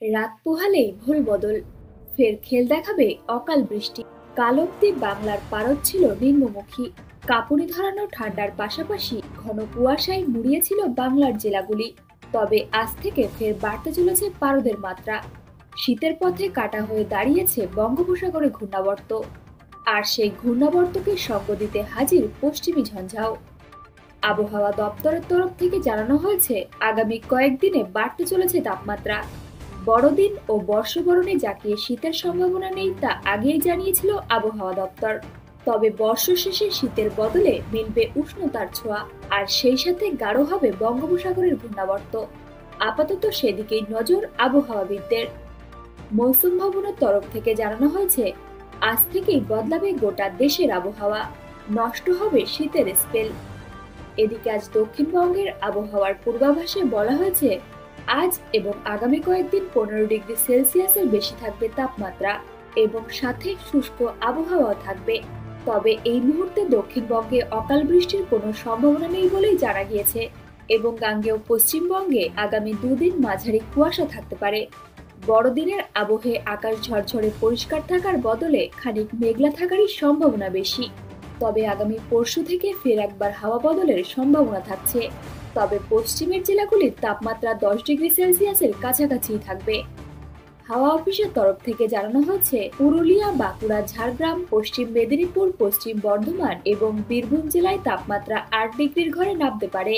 রাত পোহালেই ভুল বদল, ফের খেল দেখাবে অকাল বৃষ্টি। কাল অব্দি বাংলার পারদ ছিল নিম্নমুখী। কাঁপুনি ধরানো ঠান্ডার পাশাপাশি ঘন কুয়াশায় মুড়িয়েছিল বাংলার জেলাগুলি। তবে আজ থেকে ফের বাড়তে চলেছে পারদের মাত্রা। শীতের পথে কাটা হয়ে দাঁড়িয়েছে বঙ্গোপসাগরে ঘূর্ণাবর্ত। আর সেই ঘূর্ণাবর্তকে সঙ্গ দিতে হাজির পশ্চিমী ঝঞ্ঝাও। আবহাওয়া দপ্তরের তরফ থেকে জানানো হয়েছে, আগামী কয়েকদিনে বাড়তে চলেছে তাপমাত্রা। বড়দিন ও বর্ষবরণে জাঁকিয়ে শীতের সম্ভাবনা নেই তা আগেই জানিয়েছিল আবহাওয়া দপ্তর। তবে বর্ষ শেষে শীতের বদলে মিলবে উষ্ণতার ছোঁয়া, আর সেই সাথে গাঢ় হবে বঙ্গোপসাগরের ঘূর্ণাবর্ত। আপাতত সেদিকেই নজর আবহাওয়াবিদদের। মৌসুম ভবনের তরফ থেকে জানানো হয়েছে, আজ থেকেই বদলাবে গোটা দেশের আবহাওয়া, নষ্ট হবে শীতের স্পেল। এদিকে আজ দক্ষিণবঙ্গের আবহাওয়ার পূর্বাভাসে বলা হয়েছে, আজ এবং আগামী কয়েকদিন 15 ডিগ্রি সেলসিয়াসের বেশি থাকবে তাপমাত্রা এবং সাথে শুষ্ক আবহাওয়া থাকবে। তবে এই মুহূর্তে দক্ষিণবঙ্গে অকাল বৃষ্টির কোনো সম্ভাবনা নেই বলেই জানা গিয়েছে এবং গাঙ্গেয় পশ্চিমবঙ্গে আগামী দুদিন মাঝারি কুয়াশা থাকতে পারে। বড়দিনের আবহে আকাশ ঝরঝরে পরিষ্কার থাকার বদলে খানিক মেঘলা থাকারই সম্ভাবনা বেশি। তবে আগামী পরশু থেকে ফের একবার হাওয়া বদলের সম্ভাবনা থাকছে। তবে পশ্চিমের জেলাগুলির তাপমাত্রা 10 ডিগ্রি সেলসিয়াসের কাছাকাছি থাকবে। হাওয়া অফিসের তরফ থেকে জানানো হয়েছে, পুরুলিয়া, বাঁকুড়া, ঝাড়গ্রাম, পশ্চিম মেদিনীপুর, পশ্চিম বর্ধমান এবং বীরভূম জেলায় তাপমাত্রা 8 ডিগ্রির ঘরে নামতে পারে।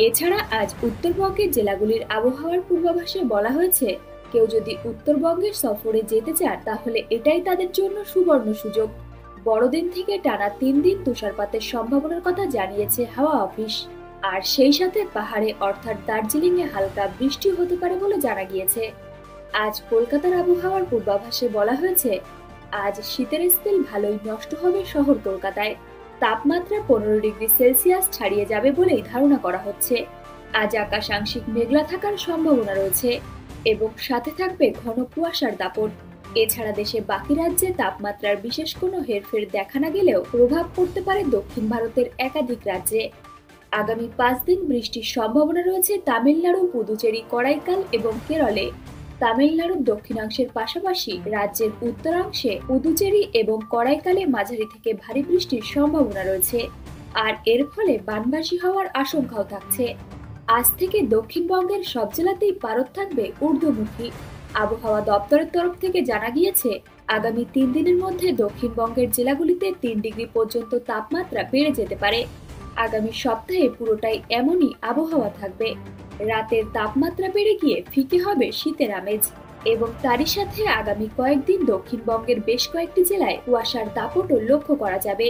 এছাড়া আজ উত্তরবঙ্গের জেলাগুলির আবহাওয়ার পূর্বাভাসে বলা হয়েছে, কেউ যদি উত্তরবঙ্গের সফরে যেতে চান তাহলে এটাই তাদের জন্য সুবর্ণ সুযোগ। বড়দিন থেকে টানা 3 দিন তুষারপাতের সম্ভাবনার কথা জানিয়েছে হাওয়া অফিস। আর সেই সাথে পাহাড়ে অর্থাৎ দার্জিলিং এ হালকা বৃষ্টি হতে পারে বলে জানা গিয়েছে। আজ কলকাতার আবহাওয়ার পূর্বাভাসে বলা হয়েছে, আজ শীতের স্পেল ভালোই নষ্ট হবে শহর কলকাতায়। তাপমাত্রা 15 ডিগ্রি সেলসিয়াস ছাড়িয়ে যাবে বলেই ধারণা করা হচ্ছে। আজ আকাশ আংশিক মেঘলা থাকার সম্ভাবনা রয়েছে এবং সাথে থাকবে ঘন কুয়াশার দাপট। এছাড়া দেশে বাকি রাজ্যে তাপমাত্রার বিশেষ কোনো হেরফের দেখা না গেলেও প্রভাব পড়তে পারে দক্ষিণ ভারতের একাধিক রাজ্যে। আগামী 5 দিন বৃষ্টির সম্ভাবনা রয়েছে তামিলনাড়ু, পুদুচেরি, করাইকাল এবং কেরলে। তামিলনাড়ুর দক্ষিণাংশের পাশাপাশি রাজ্যের উত্তরাংশে পুদুচেরি এবং করাইকালে মাঝারি থেকে ভারী বৃষ্টির সম্ভাবনা রয়েছে, আর এর ফলে বানবাসী হওয়ার আশঙ্কাও থাকছে। আজ থেকে দক্ষিণবঙ্গের সব জেলাতেই পারদ থাকবে ঊর্ধ্বমুখী। আবহাওয়া দপ্তরের তরফ থেকে জানা গিয়েছে, আগামী 3 দিনের মধ্যে দক্ষিণবঙ্গের জেলাগুলিতে 3 ডিগ্রি পর্যন্ত তাপমাত্রা বেড়ে যেতে পারে। আগামী সপ্তাহে পুরোটাই এমনই আবহাওয়া থাকবে। রাতের তাপমাত্রা বেড়ে গিয়ে ফিকে হবে শীতের আমেজ এবং তারই সাথে আগামী কয়েকদিন দক্ষিণবঙ্গের বেশ কয়েকটি জেলায় কুয়াশার দাপটও লক্ষ্য করা যাবে।